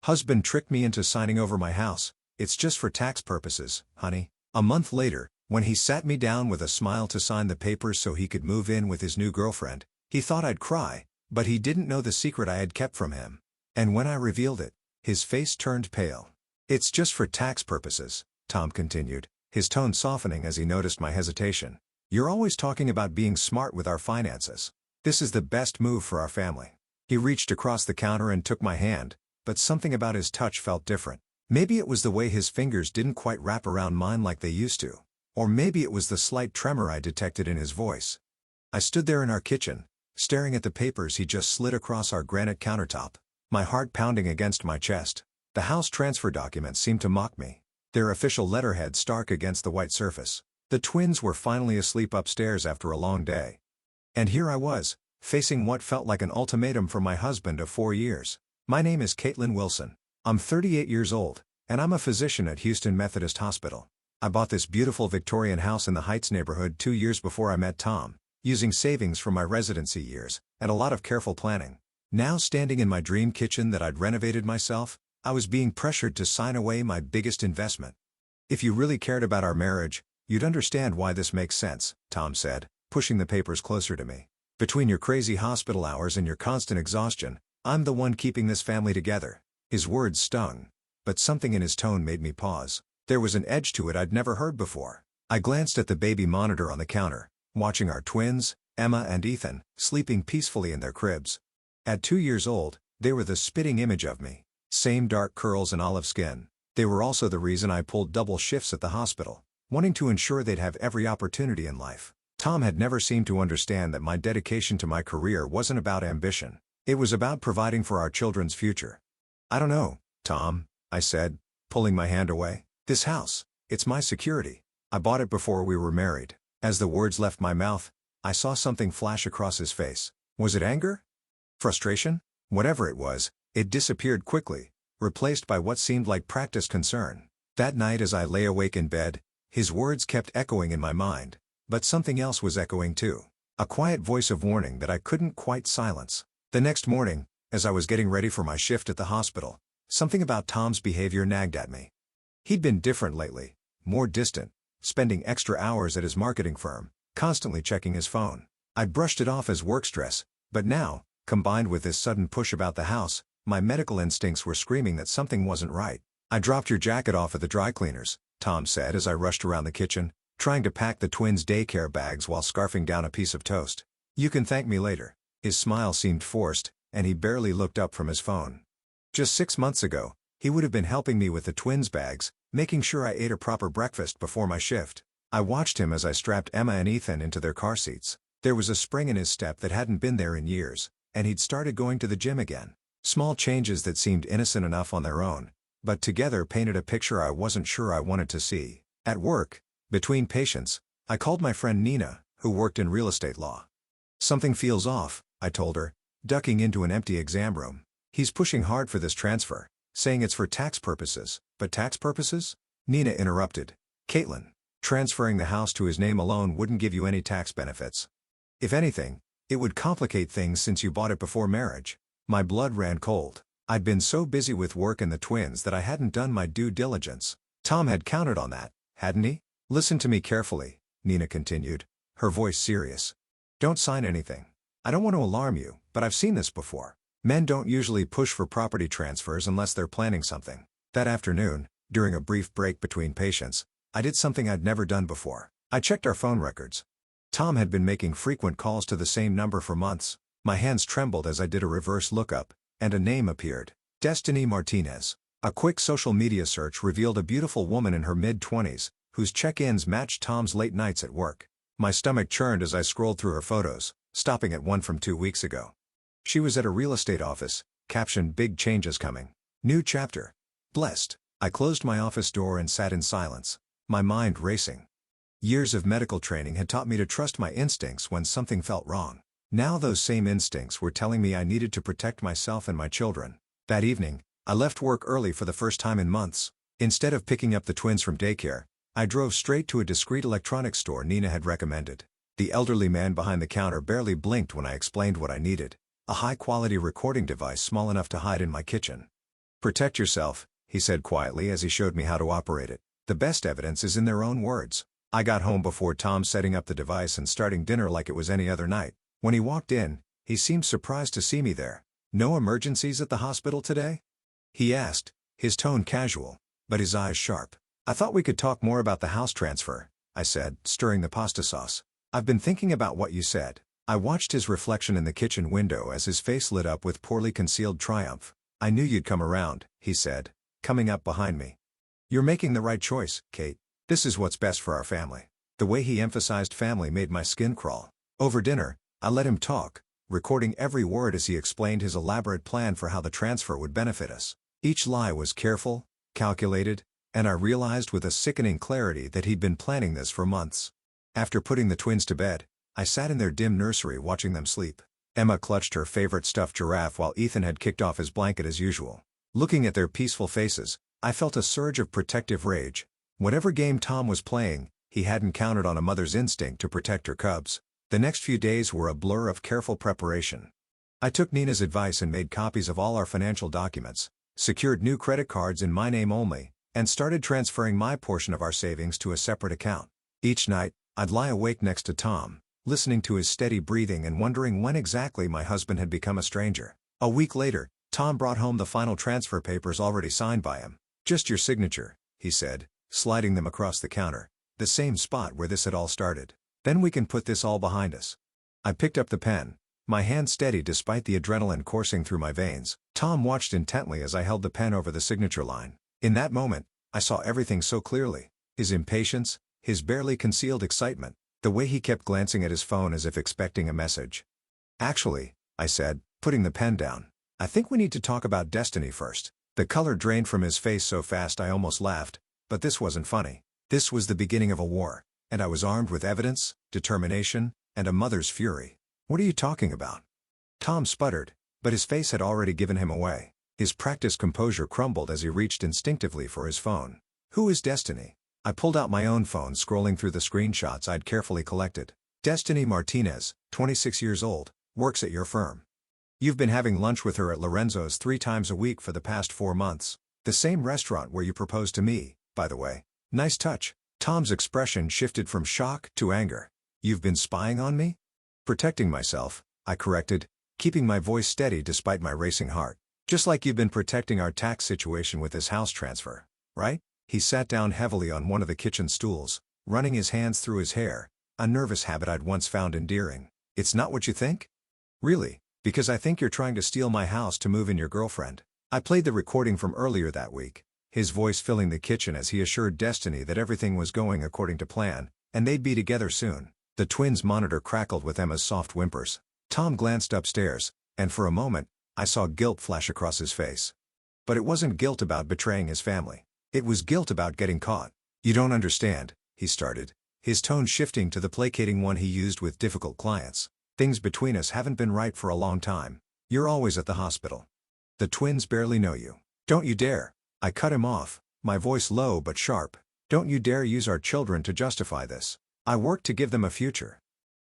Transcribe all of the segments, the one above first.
Husband tricked me into signing over my house. It's just for tax purposes, honey. A month later, when he sat me down with a smile to sign the papers so he could move in with his new girlfriend, he thought I'd cry, but he didn't know the secret I had kept from him. And when I revealed it, his face turned pale. It's just for tax purposes, Tom continued, his tone softening as he noticed my hesitation. You're always talking about being smart with our finances. This is the best move for our family. He reached across the counter and took my hand, but something about his touch felt different. Maybe it was the way his fingers didn't quite wrap around mine like they used to. Or maybe it was the slight tremor I detected in his voice. I stood there in our kitchen, staring at the papers he just slid across our granite countertop, my heart pounding against my chest. The house transfer documents seemed to mock me, their official letterhead stark against the white surface. The twins were finally asleep upstairs after a long day. And here I was, facing what felt like an ultimatum from my husband of 4 years. My name is Caitlin Wilson. I'm 38 years old, and I'm a physician at Houston Methodist Hospital. I bought this beautiful Victorian house in the Heights neighborhood 2 years before I met Tom, using savings from my residency years, and a lot of careful planning. Now standing in my dream kitchen that I'd renovated myself, I was being pressured to sign away my biggest investment. If you really cared about our marriage, you'd understand why this makes sense, Tom said, pushing the papers closer to me. Between your crazy hospital hours and your constant exhaustion, I'm the one keeping this family together. His words stung, but something in his tone made me pause. There was an edge to it I'd never heard before. I glanced at the baby monitor on the counter, watching our twins, Emma and Ethan, sleeping peacefully in their cribs. At 2 years old, they were the spitting image of me. Same dark curls and olive skin. They were also the reason I pulled double shifts at the hospital, wanting to ensure they'd have every opportunity in life. Tom had never seemed to understand that my dedication to my career wasn't about ambition. It was about providing for our children's future. I don't know, Tom, I said, pulling my hand away. This house, it's my security. I bought it before we were married. As the words left my mouth, I saw something flash across his face. Was it anger? Frustration? Whatever it was, it disappeared quickly, replaced by what seemed like practiced concern. That night as I lay awake in bed, his words kept echoing in my mind, but something else was echoing too. A quiet voice of warning that I couldn't quite silence. The next morning, as I was getting ready for my shift at the hospital, something about Tom's behavior nagged at me. He'd been different lately, more distant, spending extra hours at his marketing firm, constantly checking his phone. I'd brushed it off as work stress, but now, combined with this sudden push about the house, my medical instincts were screaming that something wasn't right. I dropped your jacket off at the dry cleaners, Tom said as I rushed around the kitchen, trying to pack the twins' daycare bags while scarfing down a piece of toast. You can thank me later. His smile seemed forced, and he barely looked up from his phone. Just 6 months ago, he would have been helping me with the twins' bags, making sure I ate a proper breakfast before my shift. I watched him as I strapped Emma and Ethan into their car seats. There was a spring in his step that hadn't been there in years, and he'd started going to the gym again. Small changes that seemed innocent enough on their own, but together painted a picture I wasn't sure I wanted to see. At work, between patients, I called my friend Nina, who worked in real estate law. Something feels off, I told her, ducking into an empty exam room. He's pushing hard for this transfer, saying it's for tax purposes. But tax purposes? Nina interrupted. Caitlin, transferring the house to his name alone wouldn't give you any tax benefits. If anything, it would complicate things since you bought it before marriage. My blood ran cold. I'd been so busy with work and the twins that I hadn't done my due diligence. Tom had counted on that, hadn't he? Listen to me carefully, Nina continued, her voice serious. Don't sign anything. I don't want to alarm you, but I've seen this before. Men don't usually push for property transfers unless they're planning something. That afternoon, during a brief break between patients, I did something I'd never done before. I checked our phone records. Tom had been making frequent calls to the same number for months. My hands trembled as I did a reverse lookup, and a name appeared. Destiny Martinez. A quick social media search revealed a beautiful woman in her mid-20s, whose check-ins matched Tom's late nights at work. My stomach churned as I scrolled through her photos, stopping at one from 2 weeks ago. She was at a real estate office, captioned "Big changes coming. New chapter." Blessed. I closed my office door and sat in silence, my mind racing. Years of medical training had taught me to trust my instincts when something felt wrong. Now those same instincts were telling me I needed to protect myself and my children. That evening, I left work early for the first time in months. Instead of picking up the twins from daycare, I drove straight to a discreet electronics store Nina had recommended. The elderly man behind the counter barely blinked when I explained what I needed. A high-quality recording device small enough to hide in my kitchen. Protect yourself, he said quietly as he showed me how to operate it. The best evidence is in their own words. I got home before Tom setting up the device and starting dinner like it was any other night. When he walked in, he seemed surprised to see me there. "No emergencies at the hospital today?" he asked, his tone casual, but his eyes sharp. "I thought we could talk more about the house transfer," I said, stirring the pasta sauce. "I've been thinking about what you said." I watched his reflection in the kitchen window as his face lit up with poorly concealed triumph. "I knew you'd come around," he said, coming up behind me. "You're making the right choice, Kate. This is what's best for our family." The way he emphasized family made my skin crawl. Over dinner, I let him talk, recording every word as he explained his elaborate plan for how the transfer would benefit us. Each lie was careful, calculated, and I realized with a sickening clarity that he'd been planning this for months. After putting the twins to bed, I sat in their dim nursery watching them sleep. Emma clutched her favorite stuffed giraffe while Ethan had kicked off his blanket as usual. Looking at their peaceful faces, I felt a surge of protective rage. Whatever game Tom was playing, he hadn't counted on a mother's instinct to protect her cubs. The next few days were a blur of careful preparation. I took Nina's advice and made copies of all our financial documents, secured new credit cards in my name only, and started transferring my portion of our savings to a separate account. Each night, I'd lie awake next to Tom, listening to his steady breathing and wondering when exactly my husband had become a stranger. A week later, Tom brought home the final transfer papers already signed by him. "Just your signature," he said, sliding them across the counter, the same spot where this had all started. "Then we can put this all behind us." I picked up the pen, my hand steady despite the adrenaline coursing through my veins. Tom watched intently as I held the pen over the signature line. In that moment, I saw everything so clearly. His impatience, his barely concealed excitement, the way he kept glancing at his phone as if expecting a message. "Actually," I said, putting the pen down, "I think we need to talk about Destiny first." The color drained from his face so fast I almost laughed, but this wasn't funny. This was the beginning of a war, and I was armed with evidence, determination, and a mother's fury. "What are you talking about?" Tom sputtered, but his face had already given him away. His practiced composure crumbled as he reached instinctively for his phone. "Who is Destiny?" I pulled out my own phone, scrolling through the screenshots I'd carefully collected. "Destiny Martinez, 26 years old, works at your firm. You've been having lunch with her at Lorenzo's 3 times a week for the past 4 months. The same restaurant where you proposed to me, by the way. Nice touch." Tom's expression shifted from shock to anger. "You've been spying on me?" "Protecting myself," I corrected, keeping my voice steady despite my racing heart. "Just like you've been protecting our tax situation with this house transfer, right?" He sat down heavily on one of the kitchen stools, running his hands through his hair, a nervous habit I'd once found endearing. "It's not what you think?" "Really? Because I think you're trying to steal my house to move in your girlfriend." I played the recording from earlier that week, his voice filling the kitchen as he assured Destiny that everything was going according to plan, and they'd be together soon. The twins' monitor crackled with Emma's soft whimpers. Tom glanced upstairs, and for a moment, I saw guilt flash across his face. But it wasn't guilt about betraying his family. It was guilt about getting caught. "You don't understand," he started, his tone shifting to the placating one he used with difficult clients. "Things between us haven't been right for a long time. You're always at the hospital. The twins barely know you. Don't you dare." I cut him off, my voice low but sharp. "Don't you dare use our children to justify this. I worked to give them a future.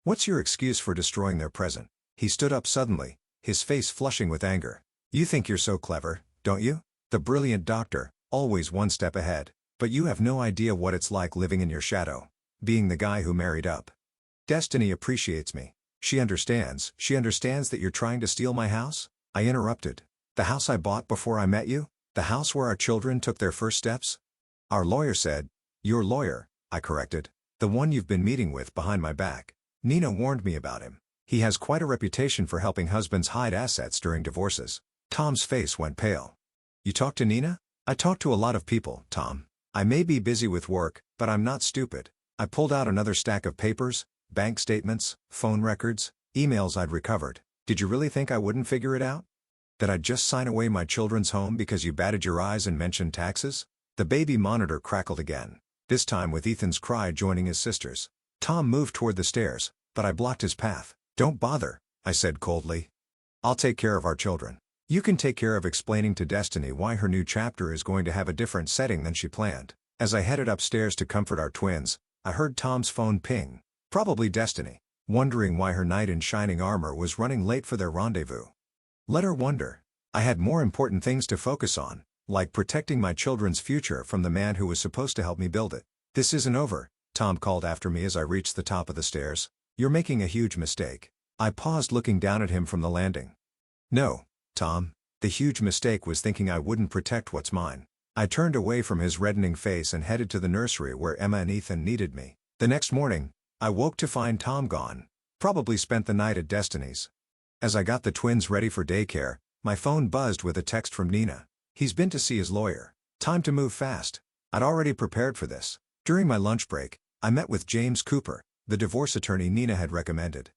What's your excuse for destroying their present?" He stood up suddenly, his face flushing with anger. "You think you're so clever, don't you? The brilliant doctor, always one step ahead. But you have no idea what it's like living in your shadow. Being the guy who married up. Destiny appreciates me. She understands that you're trying to steal my house?" I interrupted. "The house I bought before I met you? The house where our children took their first steps?" "Our lawyer said." "Your lawyer," I corrected. "The one you've been meeting with behind my back. Nina warned me about him. He has quite a reputation for helping husbands hide assets during divorces." Tom's face went pale. "You talked to Nina?" "I talk to a lot of people, Tom. I may be busy with work, but I'm not stupid." I pulled out another stack of papers, bank statements, phone records, emails I'd recovered. "Did you really think I wouldn't figure it out? That I'd just sign away my children's home because you batted your eyes and mentioned taxes?" The baby monitor crackled again, this time with Ethan's cry joining his sister's. Tom moved toward the stairs, but I blocked his path. "Don't bother," I said coldly. "I'll take care of our children. You can take care of explaining to Destiny why her new chapter is going to have a different setting than she planned." As I headed upstairs to comfort our twins, I heard Tom's phone ping. Probably Destiny, wondering why her knight in shining armor was running late for their rendezvous. Let her wonder. I had more important things to focus on, like protecting my children's future from the man who was supposed to help me build it. "This isn't over," Tom called after me as I reached the top of the stairs. "You're making a huge mistake." I paused, looking down at him from the landing. "No, Tom." The huge mistake was thinking I wouldn't protect what's mine. I turned away from his reddening face and headed to the nursery where Emma and Ethan needed me. The next morning, I woke to find Tom gone. Probably spent the night at Destiny's. As I got the twins ready for daycare, my phone buzzed with a text from Nina. "He's been to see his lawyer. Time to move fast." I'd already prepared for this. During my lunch break, I met with James Cooper, the divorce attorney Nina had recommended.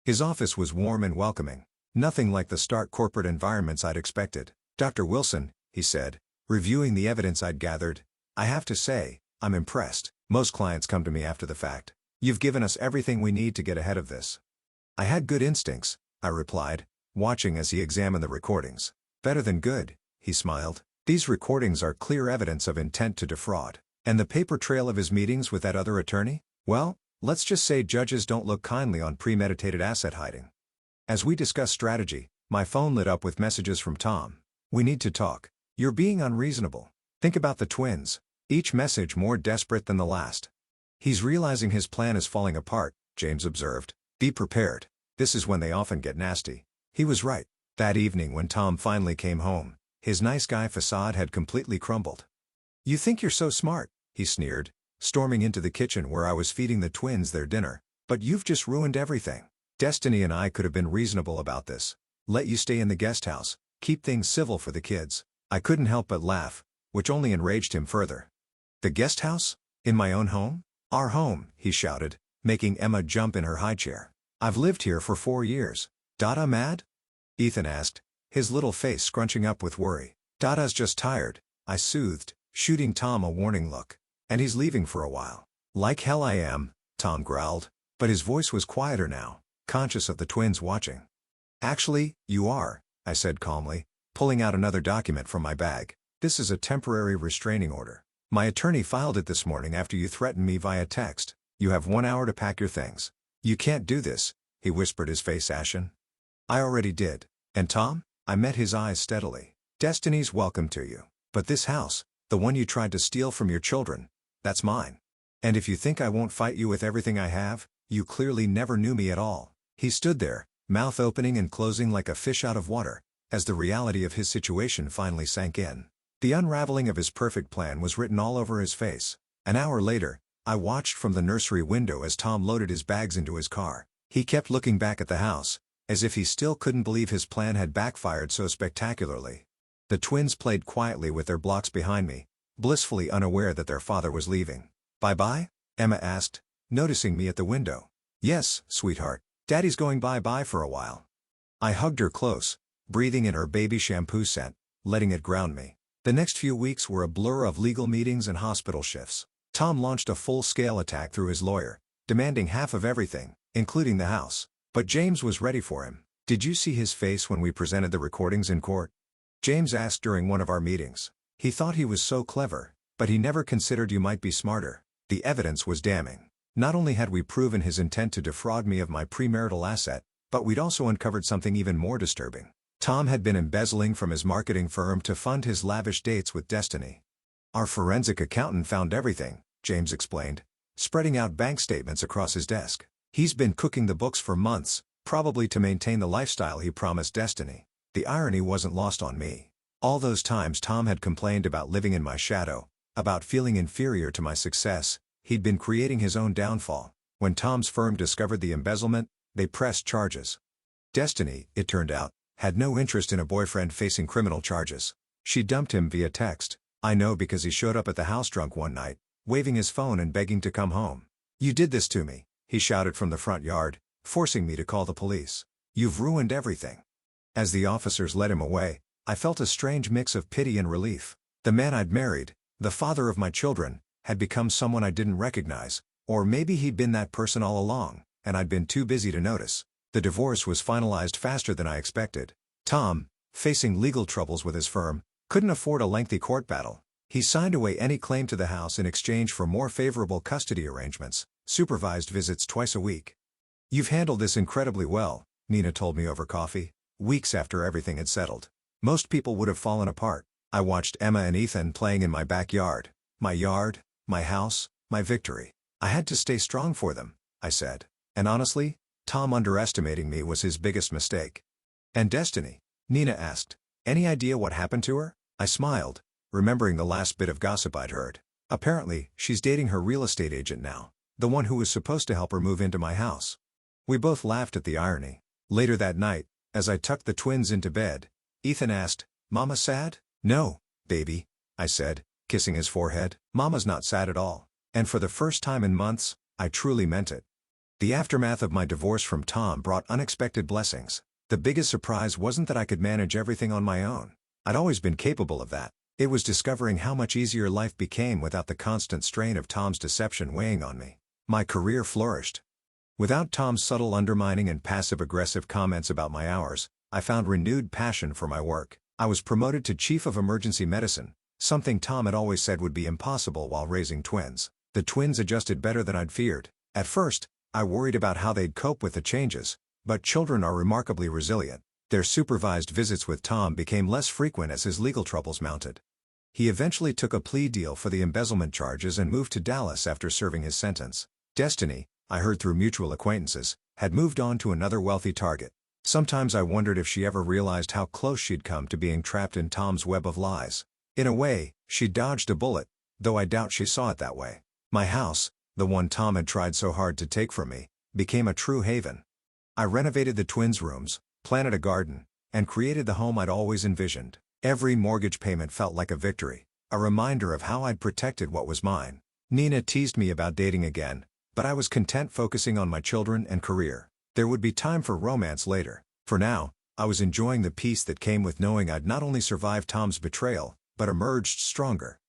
His office was warm and welcoming. Nothing like the stark corporate environments I'd expected. "Dr. Wilson," he said, reviewing the evidence I'd gathered, "I have to say, I'm impressed. Most clients come to me after the fact. You've given us everything we need to get ahead of this." "I had good instincts," I replied, watching as he examined the recordings. "Better than good," he smiled. "These recordings are clear evidence of intent to defraud." "And the paper trail of his meetings with that other attorney? Well, let's just say judges don't look kindly on premeditated asset hiding." As we discussed strategy, my phone lit up with messages from Tom. "We need to talk. You're being unreasonable. Think about the twins." Each message more desperate than the last. "He's realizing his plan is falling apart," James observed. "Be prepared. This is when they often get nasty." He was right. That evening when Tom finally came home, his nice guy facade had completely crumbled. "You think you're so smart," he sneered, storming into the kitchen where I was feeding the twins their dinner. "But you've just ruined everything. Destiny and I could have been reasonable about this. Let you stay in the guest house, keep things civil for the kids." I couldn't help but laugh, which only enraged him further. "The guest house? In my own home?" "Our home," he shouted, making Emma jump in her high chair. "I've lived here for 4 years. Dada mad?" Ethan asked, his little face scrunching up with worry. "Dada's just tired," I soothed, shooting Tom a warning look. "And he's leaving for a while." "Like hell I am," Tom growled, but his voice was quieter now, conscious of the twins watching. "Actually, you are," I said calmly, pulling out another document from my bag. "This is a temporary restraining order. My attorney filed it this morning after you threatened me via text. You have 1 hour to pack your things." "You can't do this," he whispered, his face ashen. "I already did." "And Tom?" I met his eyes steadily. "Destiny's welcome to you. But this house, the one you tried to steal from your children, that's mine. And if you think I won't fight you with everything I have, you clearly never knew me at all." He stood there, mouth opening and closing like a fish out of water, as the reality of his situation finally sank in. The unraveling of his perfect plan was written all over his face. An hour later, I watched from the nursery window as Tom loaded his bags into his car. He kept looking back at the house, as if he still couldn't believe his plan had backfired so spectacularly. The twins played quietly with their blocks behind me, blissfully unaware that their father was leaving. "Bye-bye?" Emma asked, noticing me at the window. "Yes, sweetheart. Daddy's going bye-bye for a while." I hugged her close, breathing in her baby shampoo scent, letting it ground me. The next few weeks were a blur of legal meetings and hospital shifts. Tom launched a full-scale attack through his lawyer, demanding half of everything, including the house. But James was ready for him. "Did you see his face when we presented the recordings in court?" James asked during one of our meetings. "He thought he was so clever, but he never considered you might be smarter." The evidence was damning. Not only had we proven his intent to defraud me of my premarital asset, but we'd also uncovered something even more disturbing. Tom had been embezzling from his marketing firm to fund his lavish dates with Destiny. "Our forensic accountant found everything," James explained, spreading out bank statements across his desk. "He's been cooking the books for months, probably to maintain the lifestyle he promised Destiny." The irony wasn't lost on me. All those times Tom had complained about living in my shadow, about feeling inferior to my success, he'd been creating his own downfall. When Tom's firm discovered the embezzlement, they pressed charges. Destiny, it turned out, had no interest in a boyfriend facing criminal charges. She dumped him via text. I know because he showed up at the house drunk one night, waving his phone and begging to come home. "You did this to me," he shouted from the front yard, forcing me to call the police. "You've ruined everything." As the officers led him away, I felt a strange mix of pity and relief. The man I'd married, the father of my children, had become someone I didn't recognize, or maybe he'd been that person all along, and I'd been too busy to notice. The divorce was finalized faster than I expected. Tom, facing legal troubles with his firm, couldn't afford a lengthy court battle. He signed away any claim to the house in exchange for more favorable custody arrangements, supervised visits twice a week. "You've handled this incredibly well," Nina told me over coffee, weeks after everything had settled. Most people would have fallen apart. I watched Emma and Ethan playing in my backyard. My house, my victory. I had to stay strong for them, I said. And honestly, Tom underestimating me was his biggest mistake. And Destiny? Nina asked. Any idea what happened to her? I smiled, remembering the last bit of gossip I'd heard. Apparently, she's dating her real estate agent now, the one who was supposed to help her move into my house. We both laughed at the irony. Later that night, as I tucked the twins into bed, Ethan asked, "Mama sad?" "No, baby," I said, kissing his forehead. "Mama's not sad at all." And for the first time in months, I truly meant it. The aftermath of my divorce from Tom brought unexpected blessings. The biggest surprise wasn't that I could manage everything on my own. I'd always been capable of that. It was discovering how much easier life became without the constant strain of Tom's deception weighing on me. My career flourished. Without Tom's subtle undermining and passive-aggressive comments about my hours, I found renewed passion for my work. I was promoted to Chief of Emergency Medicine, something Tom had always said would be impossible while raising twins. The twins adjusted better than I'd feared. At first, I worried about how they'd cope with the changes, but children are remarkably resilient. Their supervised visits with Tom became less frequent as his legal troubles mounted. He eventually took a plea deal for the embezzlement charges and moved to Dallas after serving his sentence. Destiny, I heard through mutual acquaintances, had moved on to another wealthy target. Sometimes I wondered if she ever realized how close she'd come to being trapped in Tom's web of lies. In a way, she dodged a bullet, though I doubt she saw it that way. My house, the one Tom had tried so hard to take from me, became a true haven. I renovated the twins' rooms, planted a garden, and created the home I'd always envisioned. Every mortgage payment felt like a victory, a reminder of how I'd protected what was mine. Nina teased me about dating again, but I was content focusing on my children and career. There would be time for romance later. For now, I was enjoying the peace that came with knowing I'd not only survived Tom's betrayal, but emerged stronger.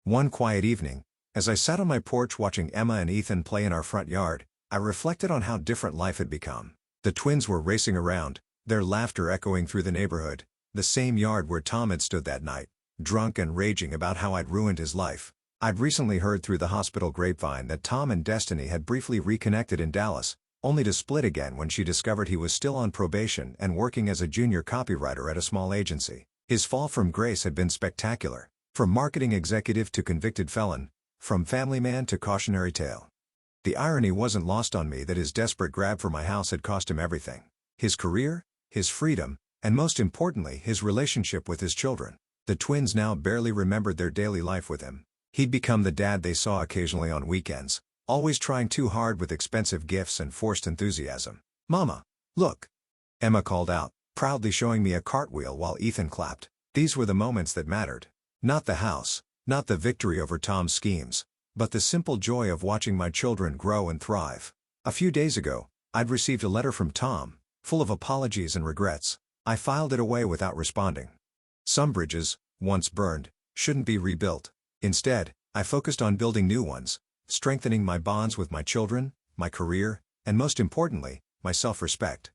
One quiet evening, as I sat on my porch watching Emma and Ethan play in our front yard, I reflected on how different life had become. The twins were racing around, their laughter echoing through the neighborhood, the same yard where Tom had stood that night, drunk and raging about how I'd ruined his life. I'd recently heard through the hospital grapevine that Tom and Destiny had briefly reconnected in Dallas, only to split again when she discovered he was still on probation and working as a junior copywriter at a small agency. His fall from grace had been spectacular. From marketing executive to convicted felon, from family man to cautionary tale. The irony wasn't lost on me that his desperate grab for my house had cost him everything. His career, his freedom, and most importantly his relationship with his children. The twins now barely remembered their daily life with him. He'd become the dad they saw occasionally on weekends, always trying too hard with expensive gifts and forced enthusiasm. "Mama, look!" Emma called out, proudly showing me a cartwheel while Ethan clapped. These were the moments that mattered. Not the house, not the victory over Tom's schemes, but the simple joy of watching my children grow and thrive. A few days ago, I'd received a letter from Tom, full of apologies and regrets. I filed it away without responding. Some bridges, once burned, shouldn't be rebuilt. Instead, I focused on building new ones, strengthening my bonds with my children, my career, and most importantly, my self-respect.